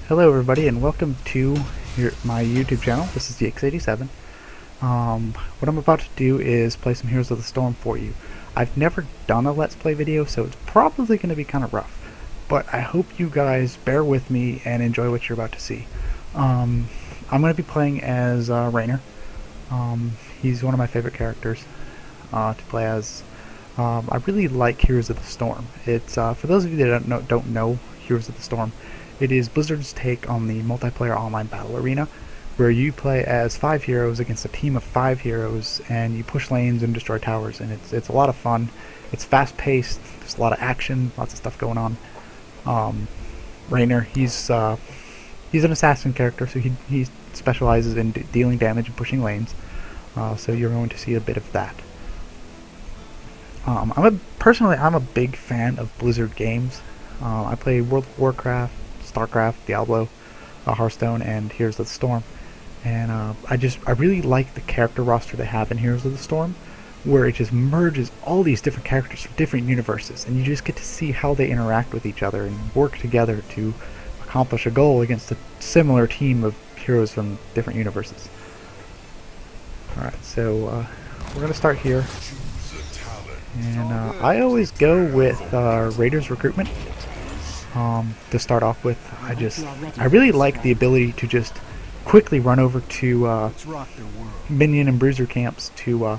Hello everybody and welcome to my YouTube channel. This is the X87. What I'm about to do is play some Heroes of the Storm for you. I've never done a Let's Play video, so it's probably going to be kind of rough. But I hope you guys bear with me and enjoy what you're about to see. I'm going to be playing as Raynor. He's one of my favorite characters to play as. I really like Heroes of the Storm. It's for those of you that don't know Heroes of the Storm, it is Blizzard's take on the multiplayer online battle arena, where you play as 5 heroes against a team of 5 heroes, and you push lanes and destroy towers, and it's a lot of fun. It's fast-paced. There's a lot of action, lots of stuff going on. Raynor, he's an assassin character, so he specializes in dealing damage and pushing lanes. So you're going to see a bit of that. Personally, I'm a big fan of Blizzard games. I play World of Warcraft, StarCraft, Diablo, Hearthstone, and Heroes of the Storm. And I really like the character roster they have in Heroes of the Storm, where it just merges all these different characters from different universes, and you just get to see how they interact with each other and work together to accomplish a goal against a similar team of heroes from different universes. Alright, so we're going to start here. And I always go with Raiders Recruitment to start off with. I really like the ability to just quickly run over to minion and bruiser camps to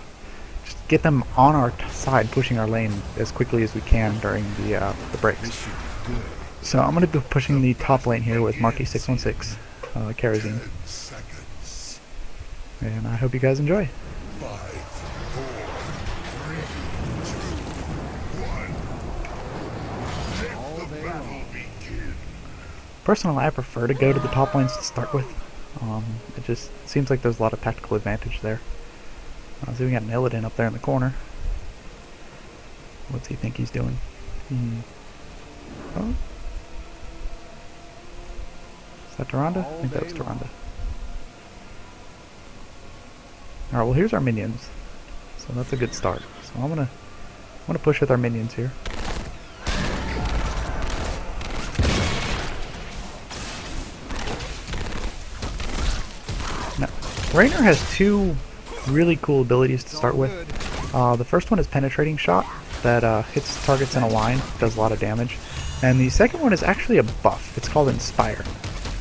just get them on our side, pushing our lane as quickly as we can during the breaks. So I'm going to be pushing the top lane here with Marky 616 Kerosene, and I hope you guys enjoy. Personally, I prefer to go to the top lanes to start with. It just seems like there's a lot of tactical advantage there. So we got an Illidan up there in the corner. What's he think he's doing? Oh. Is that Tyrande? I think that was Tyrande. Alright, well here's our minions. So that's a good start. So I'm gonna push with our minions here. Raynor has 2 really cool abilities to start with. The first one is Penetrating Shot, that hits targets in a line, does a lot of damage. And the second one is actually a buff. It's called Inspire.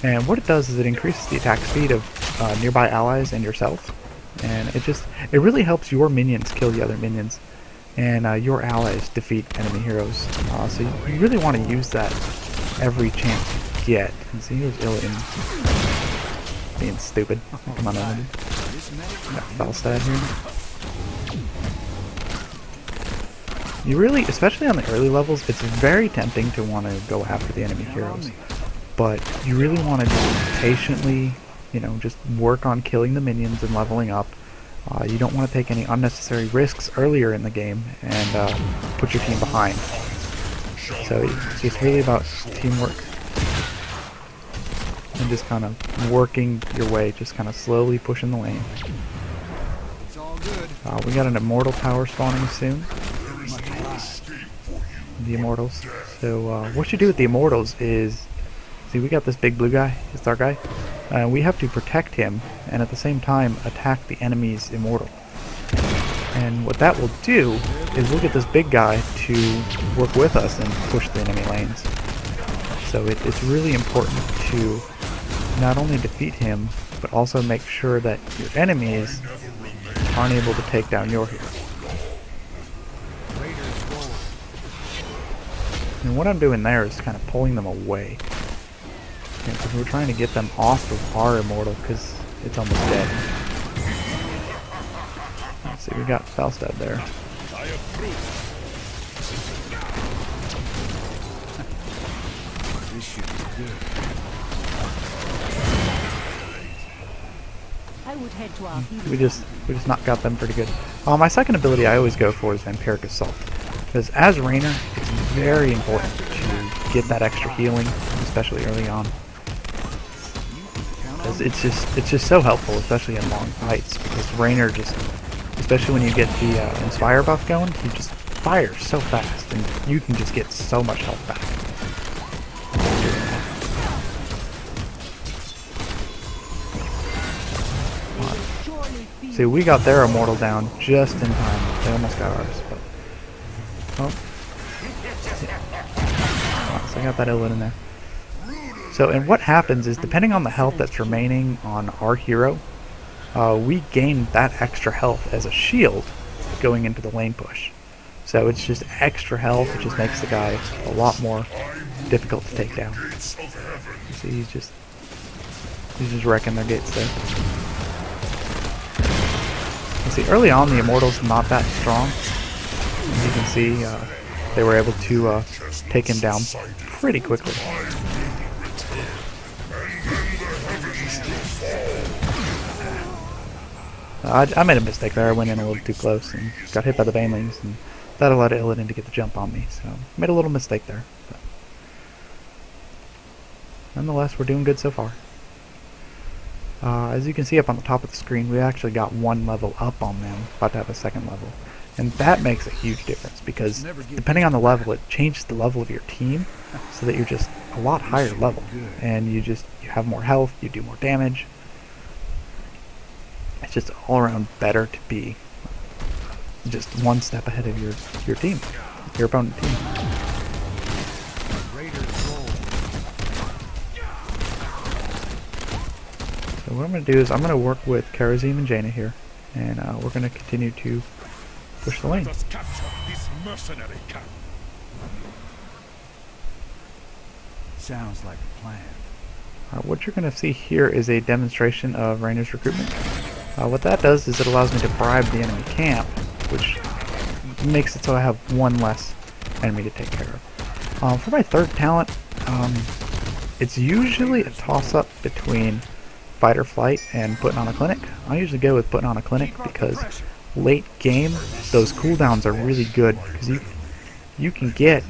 And what it does is it increases the attack speed of nearby allies and yourself. And it really helps your minions kill the other minions, and your allies defeat enemy heroes. So you really want to use that every chance you get. And see, here's Illidan being stupid. Come on, Illidan. Got Falstad here. You really, especially on the early levels, it's very tempting to want to go after the enemy heroes. But you really want to just patiently, just work on killing the minions and leveling up. You don't want to take any unnecessary risks earlier in the game and put your team behind. So it's just really about teamwork. And just kind of working your way, just kind of slowly pushing the lane. We got an Immortal tower spawning soon. The Immortals. So what you do with the Immortals is, see, we got this big blue guy. It's our guy. We have to protect him and at the same time attack the enemy's Immortal. And what that will do is we'll get this big guy to work with us and push the enemy lanes. So it's really important to not only defeat him, but also make sure that your enemies aren't able to take down your hero. And what I'm doing there is kind of pulling them away. Because we're trying to get them off of our Immortal, because it's almost dead. Let's see, we got Falstad there. This should be good. We just got them pretty good. My second ability I always go for is Vampiric Assault, because as Raynor, it's very important to get that extra healing, especially early on. It's just so helpful, especially in long fights, because Raynor especially when you get the Inspire buff going, he just fires so fast, and you can just get so much health back. See, we got their immortal down just in time. They almost got ours, but oh, yeah. So I got that Illid in there. So, and what happens is, depending on the health that's remaining on our hero, we gain that extra health as a shield going into the lane push. So it's just extra health. It just makes the guy a lot more difficult to take down. See, he's just wrecking their gates there. You see, early on the Immortal's not that strong. As you can see, they were able to take him down pretty quickly. I made a mistake there. I went in a little too close and got hit by the Banelings, and that allowed Illidan to get the jump on me. So made a little mistake there. But nonetheless, we're doing good so far. As you can see up on the top of the screen, we actually got one level up on them, about to have a second level. And that makes a huge difference, because depending on the level, it changes the level of your team so that you're just a lot higher level. And you have more health, you do more damage. It's just all around better to be just one step ahead of your team, your opponent team. So what I'm going to do is I'm going to work with Karazim and Jaina here, and we're going to continue to push the lane. Sounds like a plan. What you're going to see here is a demonstration of Raynor's recruitment. What that does is it allows me to bribe the enemy camp, which makes it so I have one less enemy to take care of. For my third talent, it's usually a toss-up between fight or flight and putting on a clinic. I usually go with putting on a clinic because late game, those cooldowns are really good, because you can get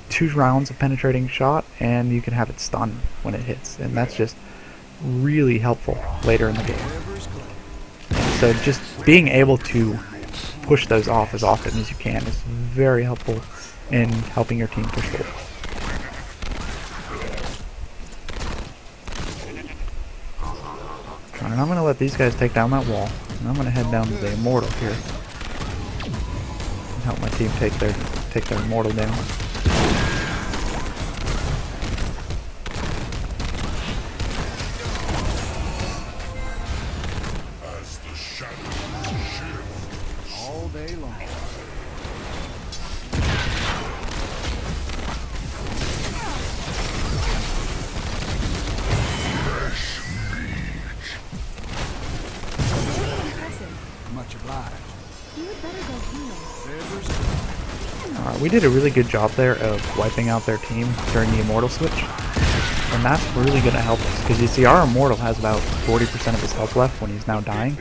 2 rounds of penetrating shot and you can have it stun when it hits, and that's just really helpful later in the game. So just being able to push those off as often as you can is very helpful in helping your team push forward. And I'm going to let these guys take down that wall, and I'm going to head down to the Immortal here and help my team take their Immortal down. We did a really good job there of wiping out their team during the Immortal switch, and that's really going to help us, because you see our Immortal has about 40% of his health left when he's now dying.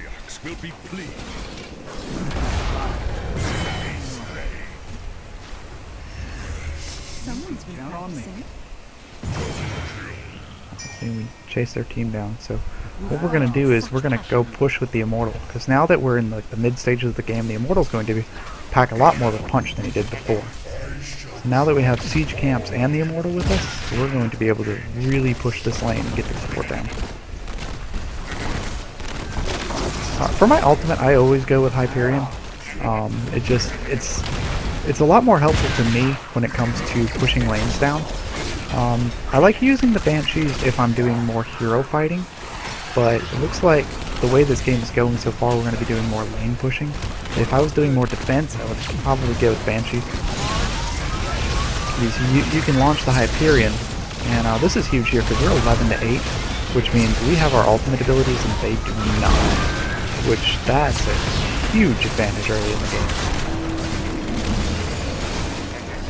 See, we chase their team down. So what we're going to do is we're going to go push with the Immortal, because now that we're in the mid stages of the game, the Immortal's going to pack a lot more of a punch than he did before. So now that we have siege camps and the Immortal with us, we're going to be able to really push this lane and get the support down. For my ultimate, I always go with Hyperion. It's a lot more helpful to me when it comes to pushing lanes down. I like using the Banshees if I'm doing more hero fighting, but it looks like the way this game is going so far, we're going to be doing more lane pushing. If I was doing more defense, I would probably go with Banshee. You can launch the Hyperion, and this is huge here because we're 11 to 8, which means we have our ultimate abilities and they do not, which that's a huge advantage early in the game.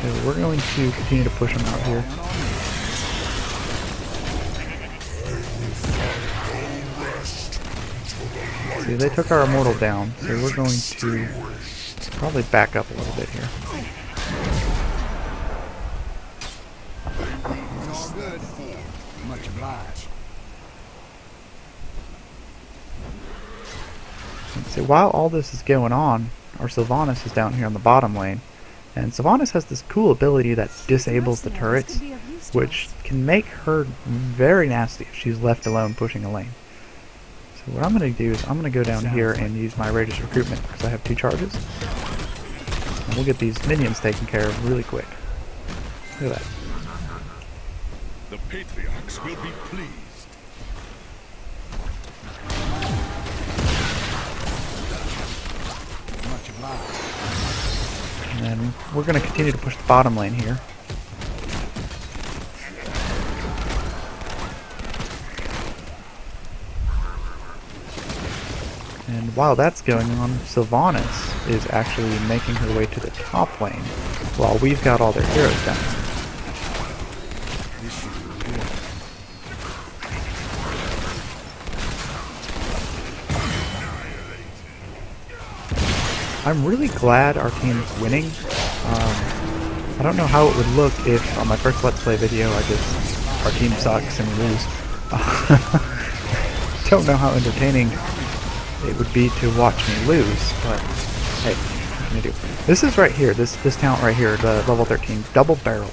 So we're going to continue to push them out here. See, they took our Immortal down, so we're going to probably back up a little bit here. All good. Much obliged. So while all this is going on, our Sylvanas is down here on the bottom lane, and Sylvanas has this cool ability that disables the turrets, which can make her very nasty if she's left alone pushing a lane. So So what I'm going to do is I'm going to go down here and use my Raiders recruitment because I have 2 charges. And we'll get these minions taken care of really quick. Look at that. The patriarchs will be pleased. Much obliged. And then we're going to continue to push the bottom lane here. And while that's going on, Sylvanas is actually making her way to the top lane while we've got all their heroes down. This should be good. I'm really glad our team's winning. I don't know how it would look if on my first Let's Play video our team sucks and we lose. Don't know how entertaining it would be to watch me lose, but hey, what can I do? This is right here, this talent right here, the level 13, double barrel.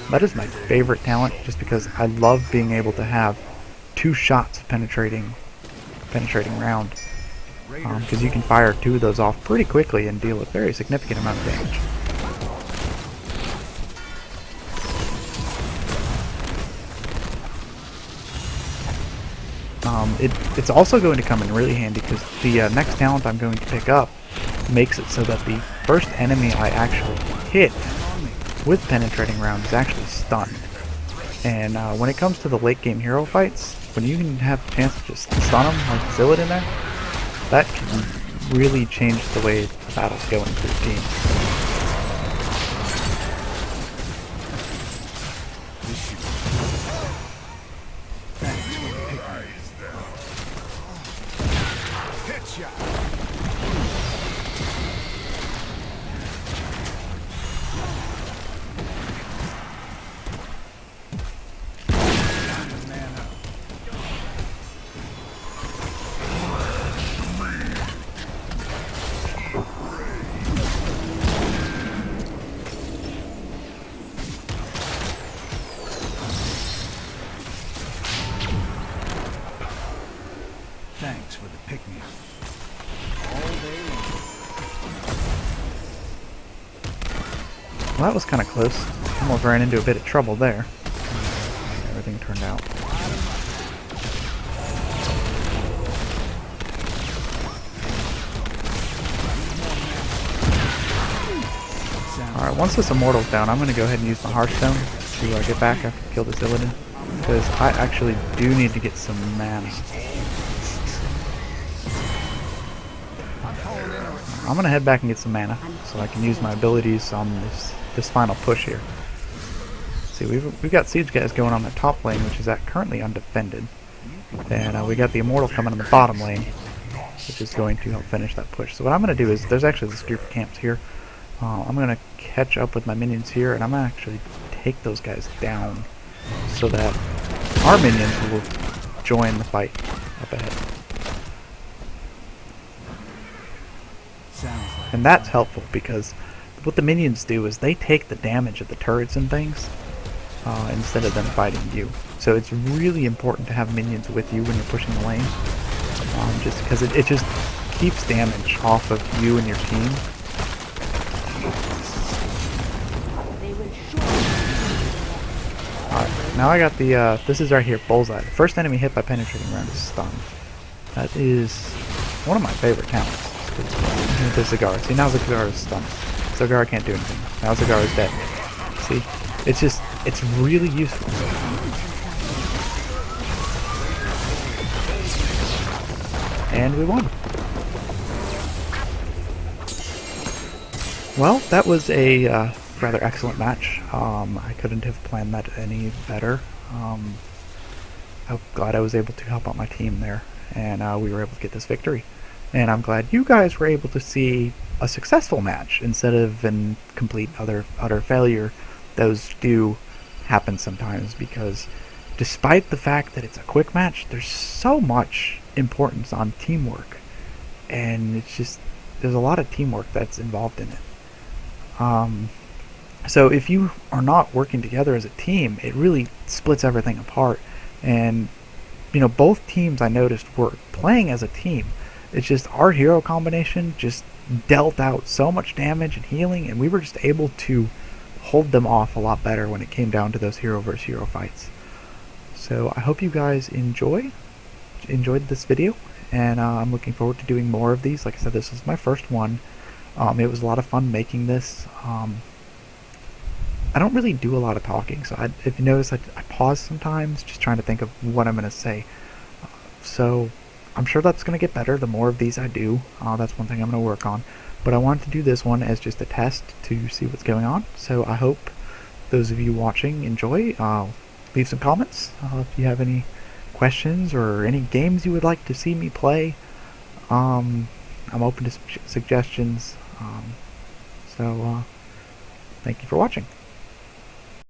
That is my favorite talent just because I love being able to have 2 shots of penetrating round. Because you can fire 2 of those off pretty quickly and deal a very significant amount of damage. It's also going to come in really handy because the next talent I'm going to pick up makes it so that the first enemy I actually hit with penetrating round is actually stunned. And when it comes to the late game hero fights, when you can have a chance to just stun them like Zillid in there, that can really change the way the battle's going for your team. Thanks for the pick-me-up. Well, that was kind of close. Almost ran into a bit of trouble there. Everything turned out. Alright, once this Immortal's down, I'm going to go ahead and use my Hearthstone to get back after I kill this Illidan. Because I actually do need to get some mana. I'm going to head back and get some mana so I can use my abilities on this final push here. See, we've got Siege guys going on the top lane, which is currently undefended. And we got the Immortal coming in the bottom lane, which is going to help finish that push. So what I'm going to do is, there's actually this group of camps here. I'm going to catch up with my minions here, and I'm going to actually take those guys down so that our minions will join the fight up ahead. And that's helpful because what the minions do is they take the damage of the turrets and things instead of them fighting you. So it's really important to have minions with you when you're pushing the lane, just because it just keeps damage off of you and your team. Alright, now I got the, this is right here, Bullseye. The first enemy hit by penetrating round is stunned. That is one of my favorite talents. The Zagara. See, now Zagara is stunned. Zagara can't do anything. Now Zagara is dead. See? It's really useful. And we won. Well, that was a rather excellent match. I couldn't have planned that any better. I'm glad I was able to help out my team there, and we were able to get this victory. And I'm glad you guys were able to see a successful match instead of a complete utter failure. Those do happen sometimes because despite the fact that it's a quick match, there's so much importance on teamwork. And it's just, there's a lot of teamwork that's involved in it. So if you are not working together as a team, it really splits everything apart. And both teams I noticed were playing as a team. It's just our hero combination just dealt out so much damage and healing, and we were just able to hold them off a lot better when it came down to those hero versus hero fights. So I hope you guys enjoyed this video, and I'm looking forward to doing more of these. Like I said, this is my first one. It was a lot of fun making this. I don't really do a lot of talking, so if you notice, I pause sometimes, just trying to think of what I'm going to say. So I'm sure that's going to get better the more of these I do. That's one thing I'm going to work on. But I wanted to do this one as just a test to see what's going on. So I hope those of you watching enjoy. Leave some comments if you have any questions or any games you would like to see me play. I'm open to suggestions. So thank you for watching.